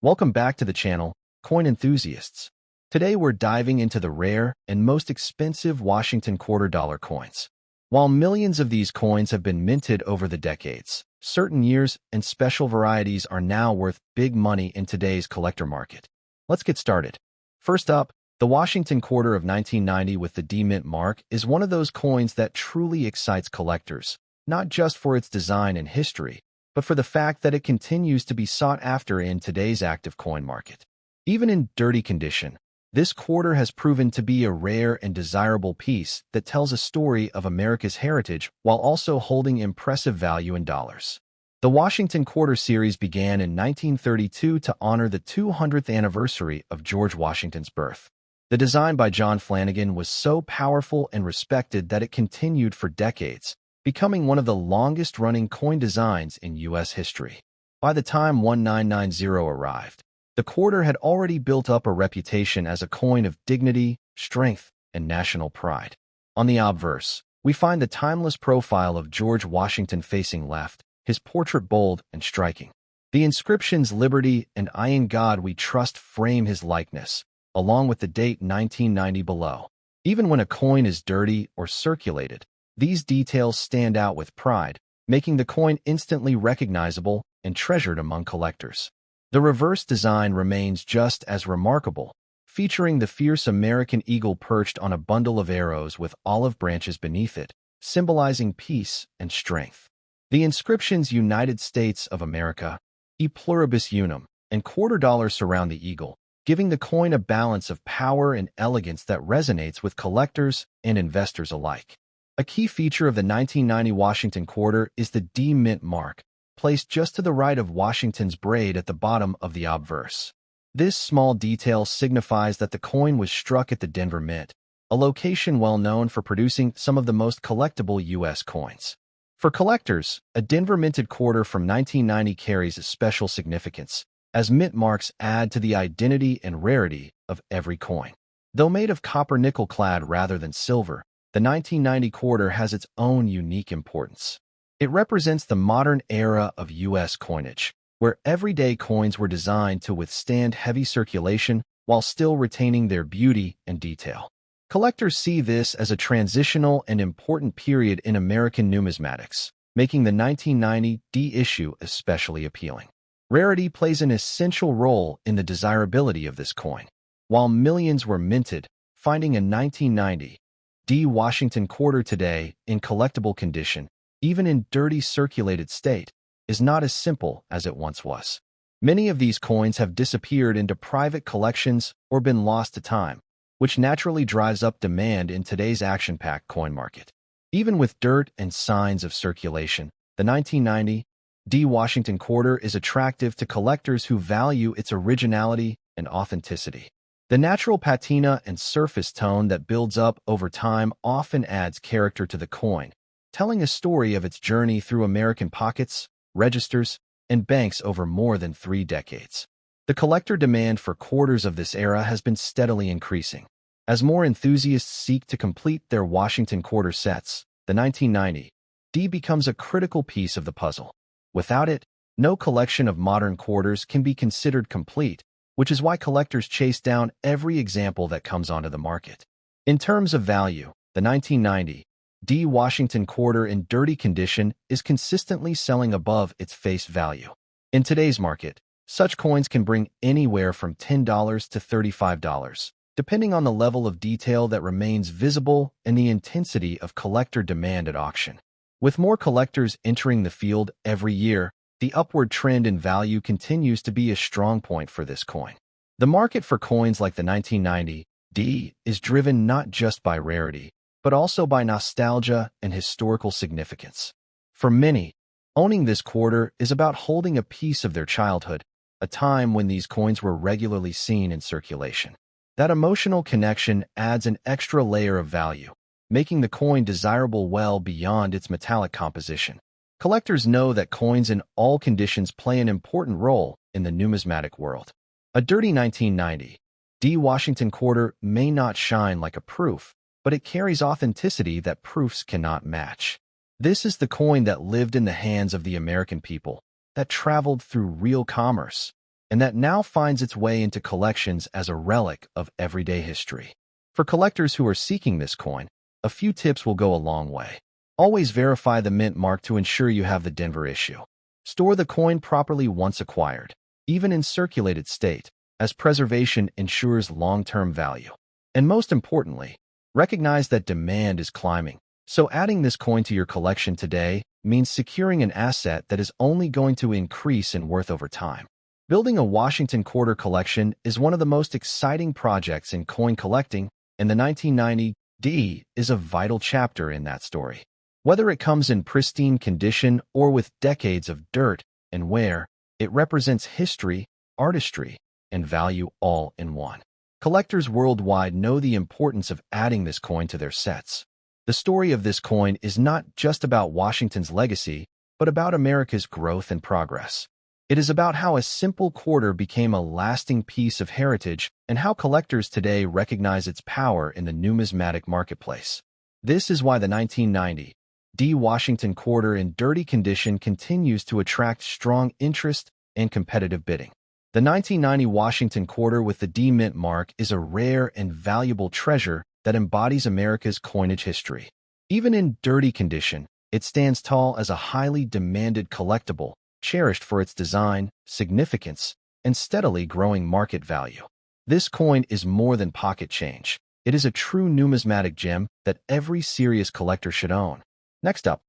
Welcome back to the channel, coin enthusiasts. Today we're diving into the rare and most expensive Washington $quarter coins. While millions of these coins have been minted over the decades, certain years and special varieties are now worth big money in today's collector market. Let's get started. First up, the Washington quarter of 1990 with the D Mint mark is one of those coins that truly excites collectors, not just for its design and history, but for the fact that it continues to be sought after in today's active coin market. Even in dirty condition, this quarter has proven to be a rare and desirable piece that tells a story of America's heritage while also holding impressive value in dollars. The Washington Quarter series began in 1932 to honor the 200th anniversary of George Washington's birth. The design by John Flanagan was so powerful and respected that it continued for decades, becoming one of the longest-running coin designs in U.S. history. By the time 1990 arrived, the quarter had already built up a reputation as a coin of dignity, strength, and national pride. On the obverse, we find the timeless profile of George Washington facing left, his portrait bold and striking. The inscriptions "Liberty" and "I in God We Trust" frame his likeness, along with the date 1990 below. Even when a coin is dirty or circulated, these details stand out with pride, making the coin instantly recognizable and treasured among collectors. The reverse design remains just as remarkable, featuring the fierce American eagle perched on a bundle of arrows with olive branches beneath it, symbolizing peace and strength. The inscriptions "United States of America," "E Pluribus Unum," and $quarter surround the eagle, giving the coin a balance of power and elegance that resonates with collectors and investors alike. A key feature of the 1990 Washington quarter is the D Mint mark, placed just to the right of Washington's braid at the bottom of the obverse. This small detail signifies that the coin was struck at the Denver Mint, a location well known for producing some of the most collectible U.S. coins. For collectors, a Denver minted quarter from 1990 carries a special significance, as mint marks add to the identity and rarity of every coin. Though made of copper nickel-clad rather than silver, the 1990 quarter has its own unique importance. It represents the modern era of U.S. coinage, where everyday coins were designed to withstand heavy circulation while still retaining their beauty and detail. Collectors see this as a transitional and important period in American numismatics, making the 1990 D issue especially appealing. Rarity plays an essential role in the desirability of this coin. While millions were minted, finding a 1990 D Washington quarter today in collectible condition, even in dirty circulated state, is not as simple as it once was. Many of these coins have disappeared into private collections or been lost to time, which naturally drives up demand in today's action-packed coin market. Even with dirt and signs of circulation, the 1990 D Washington quarter is attractive to collectors who value its originality and authenticity. The natural patina and surface tone that builds up over time often adds character to the coin, telling a story of its journey through American pockets, registers, and banks over more than 3 decades. The collector demand for quarters of this era has been steadily increasing. As more enthusiasts seek to complete their Washington quarter sets, the 1990 D becomes a critical piece of the puzzle. Without it, no collection of modern quarters can be considered complete, which is why collectors chase down every example that comes onto the market. In terms of value, the 1990 D Washington quarter in dirty condition is consistently selling above its face value. In today's market, such coins can bring anywhere from $10 to $35, depending on the level of detail that remains visible and the intensity of collector demand at auction. With more collectors entering the field every year, the upward trend in value continues to be a strong point for this coin. The market for coins like the 1990 D is driven not just by rarity, but also by nostalgia and historical significance. For many, owning this quarter is about holding a piece of their childhood, a time when these coins were regularly seen in circulation. That emotional connection adds an extra layer of value, making the coin desirable well beyond its metallic composition. Collectors know that coins in all conditions play an important role in the numismatic world. A dirty 1990 D Washington quarter may not shine like a proof, but it carries authenticity that proofs cannot match. This is the coin that lived in the hands of the American people, that traveled through real commerce, and that now finds its way into collections as a relic of everyday history. For collectors who are seeking this coin, a few tips will go a long way. Always verify the mint mark to ensure you have the Denver issue. Store the coin properly once acquired, even in circulated state, as preservation ensures long-term value. And most importantly, recognize that demand is climbing, so adding this coin to your collection today means securing an asset that is only going to increase in worth over time. Building a Washington quarter collection is one of the most exciting projects in coin collecting, and the 1990 D is a vital chapter in that story. Whether it comes in pristine condition or with decades of dirt and wear, it represents history, artistry, and value all in one. Collectors worldwide know the importance of adding this coin to their sets. The story of this coin is not just about Washington's legacy, but about America's growth and progress. It is about how a simple quarter became a lasting piece of heritage and how collectors today recognize its power in the numismatic marketplace. This is why the 1990 D Washington quarter in dirty condition continues to attract strong interest and competitive bidding. The 1990 Washington quarter with the D mint mark is a rare and valuable treasure that embodies America's coinage history. Even in dirty condition, it stands tall as a highly demanded collectible, cherished for its design, significance, and steadily growing market value. This coin is more than pocket change. It is a true numismatic gem that every serious collector should own. Next up,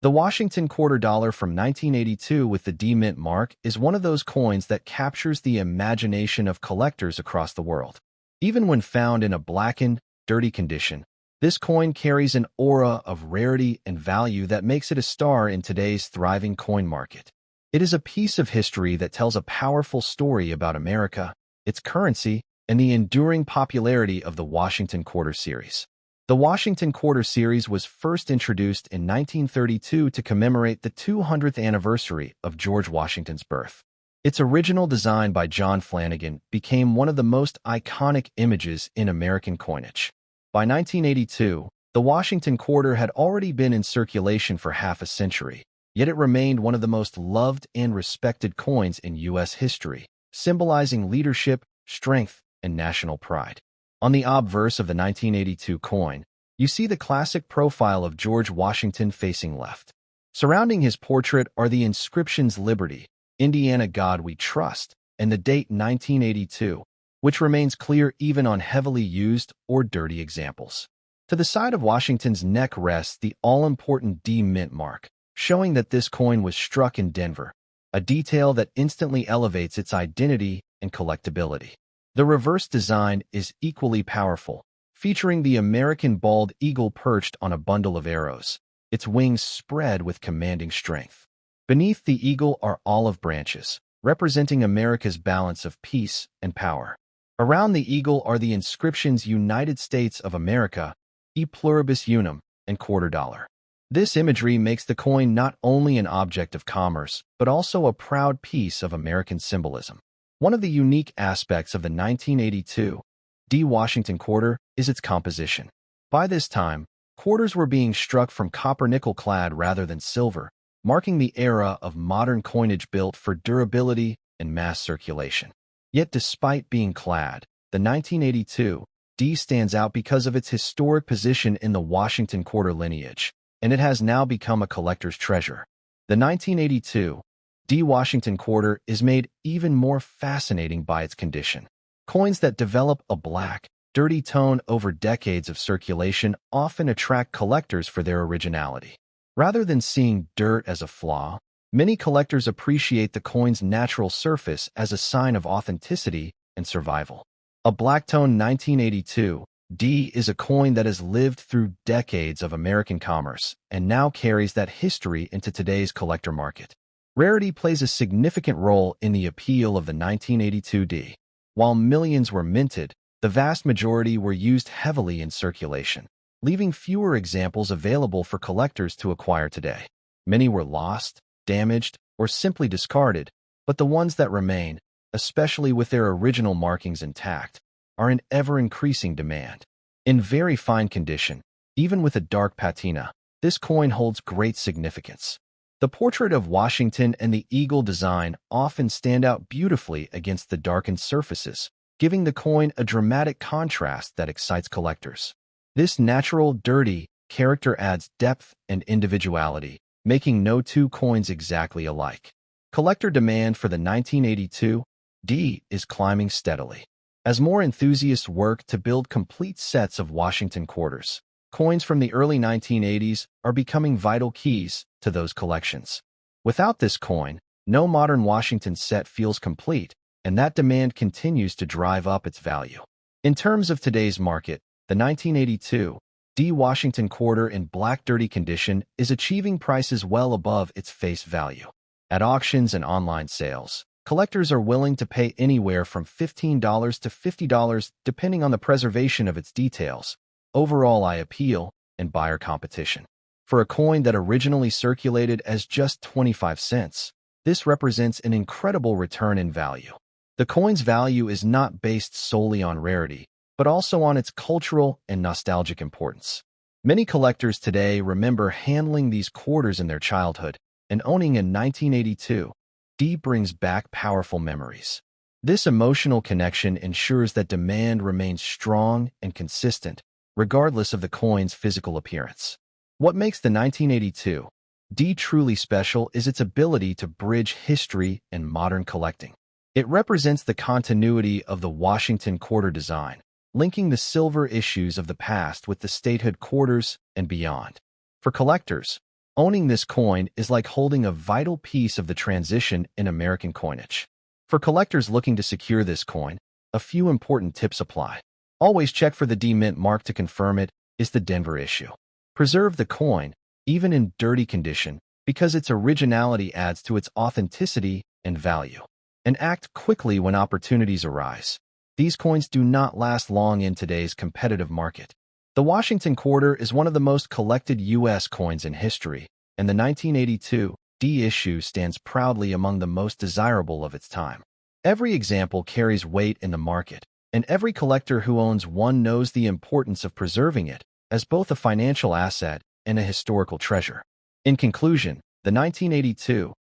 the Washington quarter dollar from 1982 with the D mint mark is one of those coins that captures the imagination of collectors across the world. Even when found in a blackened, dirty condition, this coin carries an aura of rarity and value that makes it a star in today's thriving coin market. It is a piece of history that tells a powerful story about America, its currency, and the enduring popularity of the Washington quarter series. The Washington quarter series was first introduced in 1932 to commemorate the 200th anniversary of George Washington's birth. Its original design by John Flanagan became one of the most iconic images in American coinage. By 1982, the Washington quarter had already been in circulation for half a century, yet it remained one of the most loved and respected coins in U.S. history, symbolizing leadership, strength, and national pride. On the obverse of the 1982 coin, you see the classic profile of George Washington facing left. Surrounding his portrait are the inscriptions Liberty, Indiana God We Trust, and the date 1982, which remains clear even on heavily used or dirty examples. To the side of Washington's neck rests the all-important D mint mark, showing that this coin was struck in Denver, a detail that instantly elevates its identity and collectability. The reverse design is equally powerful, featuring the American bald eagle perched on a bundle of arrows, its wings spread with commanding strength. Beneath the eagle are olive branches, representing America's balance of peace and power. Around the eagle are the inscriptions United States of America, E Pluribus Unum, and quarter dollar. This imagery makes the coin not only an object of commerce, but also a proud piece of American symbolism. One of the unique aspects of the 1982 D Washington quarter is its composition. By this time, quarters were being struck from copper-nickel clad rather than silver, marking the era of modern coinage built for durability and mass circulation. Yet despite being clad, the 1982 D stands out because of its historic position in the Washington quarter lineage, and it has now become a collector's treasure. The 1982 D Washington quarter is made even more fascinating by its condition. Coins that develop a black, dirty tone over decades of circulation often attract collectors for their originality. Rather than seeing dirt as a flaw, many collectors appreciate the coin's natural surface as a sign of authenticity and survival. A blacktone 1982 D is a coin that has lived through decades of American commerce and now carries that history into today's collector market. Rarity plays a significant role in the appeal of the 1982 D. While millions were minted, the vast majority were used heavily in circulation, leaving fewer examples available for collectors to acquire today. Many were lost, damaged, or simply discarded, but the ones that remain, especially with their original markings intact, are in ever-increasing demand. In very fine condition, even with a dark patina, this coin holds great significance. The portrait of Washington and the eagle design often stand out beautifully against the darkened surfaces, giving the coin a dramatic contrast that excites collectors. This natural, dirty character adds depth and individuality, making no two coins exactly alike. Collector demand for the 1982 D is climbing steadily. As more enthusiasts work to build complete sets of Washington quarters, coins from the early 1980s are becoming vital keys to those collections. Without this coin, no modern Washington set feels complete, and that demand continues to drive up its value. In terms of today's market, the 1982 D Washington quarter in black dirty condition is achieving prices well above its face value. At auctions and online sales, collectors are willing to pay anywhere from $15 to $50 depending on the preservation of its details, overall eye appeal, and buyer competition. For a coin that originally circulated as just 25 cents, this represents an incredible return in value. The coin's value is not based solely on rarity, but also on its cultural and nostalgic importance. Many collectors today remember handling these quarters in their childhood, and owning a 1982 D brings back powerful memories. This emotional connection ensures that demand remains strong and consistent, regardless of the coin's physical appearance. What makes the 1982 D truly special is its ability to bridge history and modern collecting. It represents the continuity of the Washington quarter design, linking the silver issues of the past with the statehood quarters and beyond. For collectors, owning this coin is like holding a vital piece of the transition in American coinage. For collectors looking to secure this coin, a few important tips apply. Always check for the D mint mark to confirm it is the Denver issue. Preserve the coin, even in dirty condition, because its originality adds to its authenticity and value. And act quickly when opportunities arise. These coins do not last long in today's competitive market. The Washington quarter is one of the most collected U.S. coins in history, and the 1982 D issue stands proudly among the most desirable of its time. Every example carries weight in the market, and every collector who owns one knows the importance of preserving it as both a financial asset and a historical treasure. In conclusion, the 1982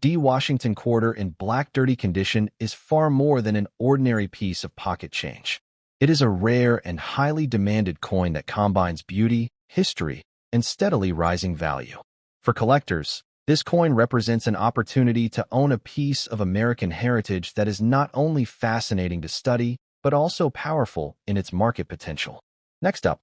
D Washington quarter in black dirty condition is far more than an ordinary piece of pocket change. It is a rare and highly demanded coin that combines beauty, history, and steadily rising value. For collectors, this coin represents an opportunity to own a piece of American heritage that is not only fascinating to study, but also powerful in its market potential. Next up,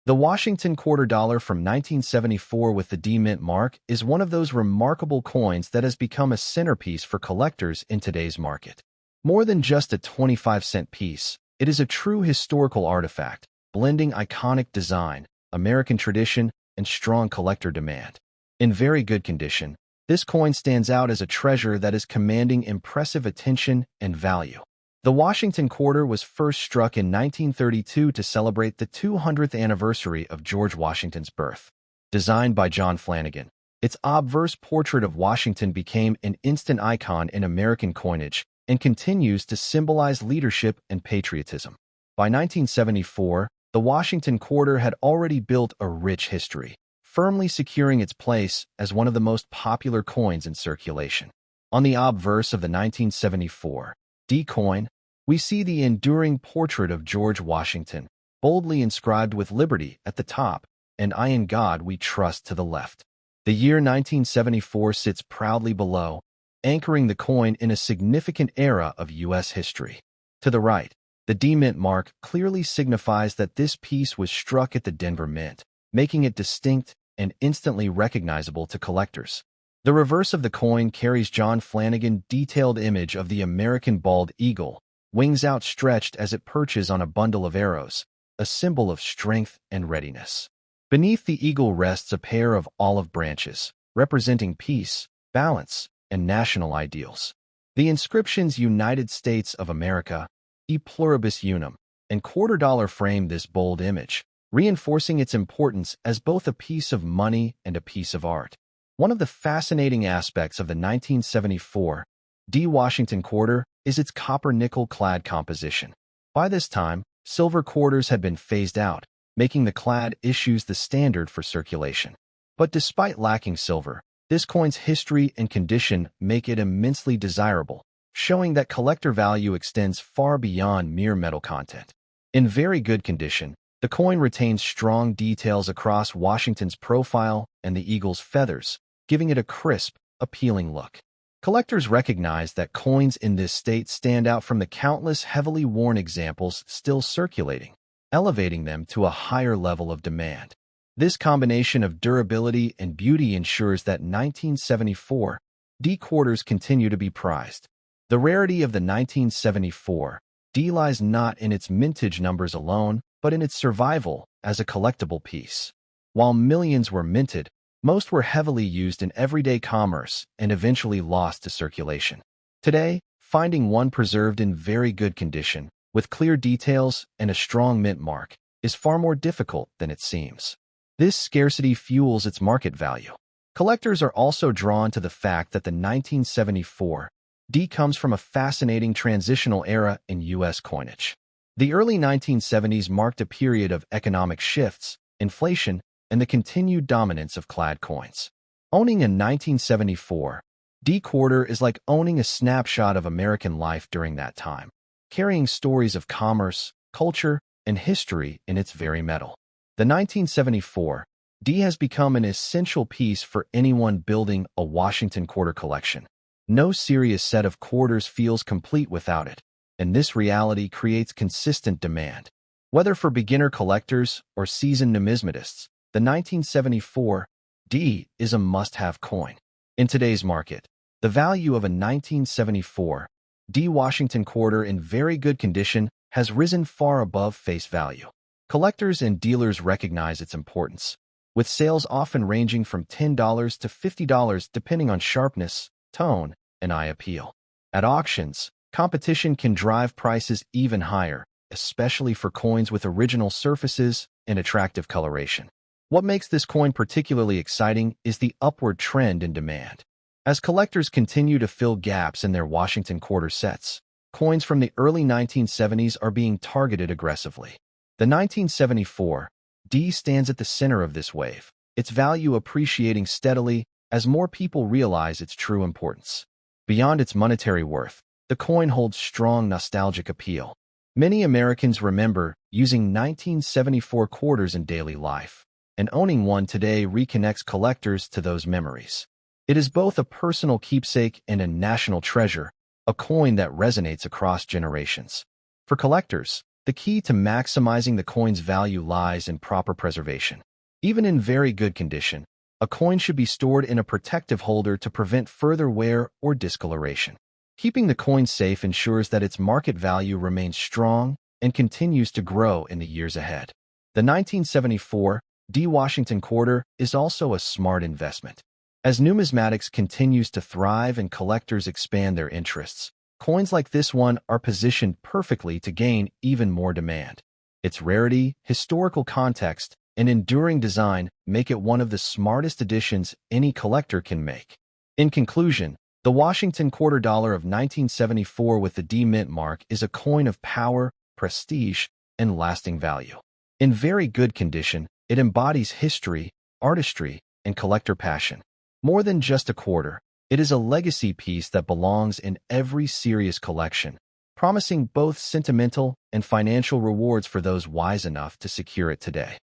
the Washington quarter dollar from 1974 with the D mint mark is one of those remarkable coins that has become a centerpiece for collectors in today's market. More than just a 25-cent piece, it is a true historical artifact, blending iconic design, American tradition, and strong collector demand. In very good condition, this coin stands out as a treasure that is commanding impressive attention and value. The Washington quarter was first struck in 1932 to celebrate the 200th anniversary of George Washington's birth. Designed by John Flanagan, its obverse portrait of Washington became an instant icon in American coinage and continues to symbolize leadership and patriotism. By 1974, the Washington quarter had already built a rich history, firmly securing its place as one of the most popular coins in circulation. On the obverse of the 1974 D coin, we see the enduring portrait of George Washington, boldly inscribed with liberty at the top and I in God we trust to the left. The year 1974 sits proudly below, anchoring the coin in a significant era of U.S. history. To the right, the D mint mark clearly signifies that this piece was struck at the Denver Mint, making it distinct and instantly recognizable to collectors. The reverse of the coin carries John Flanagan's detailed image of the American bald eagle, wings outstretched as it perches on a bundle of arrows, a symbol of strength and readiness. Beneath the eagle rests a pair of olive branches, representing peace, balance, and national ideals. The inscriptions United States of America, E Pluribus Unum, and quarter dollar frame this bold image, reinforcing its importance as both a piece of money and a piece of art. One of the fascinating aspects of the 1974 D Washington quarter is its copper-nickel clad composition. By this time, silver quarters had been phased out, making the clad issues the standard for circulation. But despite lacking silver, This coin's history and condition make it immensely desirable, showing that collector value extends far beyond mere metal content. In very good condition, the coin retains strong details across Washington's profile and the eagle's feathers, giving it a crisp, appealing look. Collectors recognize that coins in this state stand out from the countless heavily worn examples still circulating, elevating them to a higher level of demand. This combination of durability and beauty ensures that 1974 D quarters continue to be prized. The rarity of the 1974 D lies not in its mintage numbers alone, but in its survival as a collectible piece. While millions were minted, most were heavily used in everyday commerce and eventually lost to circulation. Today, finding one preserved in very good condition, with clear details and a strong mint mark, is far more difficult than it seems. This scarcity fuels its market value. Collectors are also drawn to the fact that the 1974 D comes from a fascinating transitional era in U.S. coinage. The early 1970s marked a period of economic shifts, inflation, and the continued dominance of clad coins. Owning a 1974 D quarter is like owning a snapshot of American life during that time, carrying stories of commerce, culture, and history in its very metal. The 1974 D has become an essential piece for anyone building a Washington quarter collection. No serious set of quarters feels complete without it, and this reality creates consistent demand. Whether for beginner collectors or seasoned numismatists, the 1974 D is a must-have coin. In today's market, the value of a 1974 D Washington quarter in very good condition has risen far above face value. Collectors and dealers recognize its importance, with sales often ranging from $10 to $50 depending on sharpness, tone, and eye appeal. At auctions, competition can drive prices even higher, especially for coins with original surfaces and attractive coloration. What makes this coin particularly exciting is the upward trend in demand. As collectors continue to fill gaps in their Washington quarter sets, coins from the early 1970s are being targeted aggressively. The 1974 D stands at the center of this wave, its value appreciating steadily as more people realize its true importance. Beyond its monetary worth, the coin holds strong nostalgic appeal. Many Americans remember using 1974 quarters in daily life, and owning one today reconnects collectors to those memories. It is both a personal keepsake and a national treasure, a coin that resonates across generations. For collectors, the key to maximizing the coin's value lies in proper preservation. Even in very good condition, a coin should be stored in a protective holder to prevent further wear or discoloration. Keeping the coin safe ensures that its market value remains strong and continues to grow in the years ahead. The 1974 D Washington quarter is also a smart investment. As numismatics continues to thrive and collectors expand their interests, coins like this one are positioned perfectly to gain even more demand. Its rarity, historical context, and enduring design make it one of the smartest additions any collector can make. In conclusion, the Washington quarter dollar of 1974 with the D mint mark is a coin of power, prestige, and lasting value. In very good condition, it embodies history, artistry, and collector passion. More than just a quarter, it is a legacy piece that belongs in every serious collection, promising both sentimental and financial rewards for those wise enough to secure it today.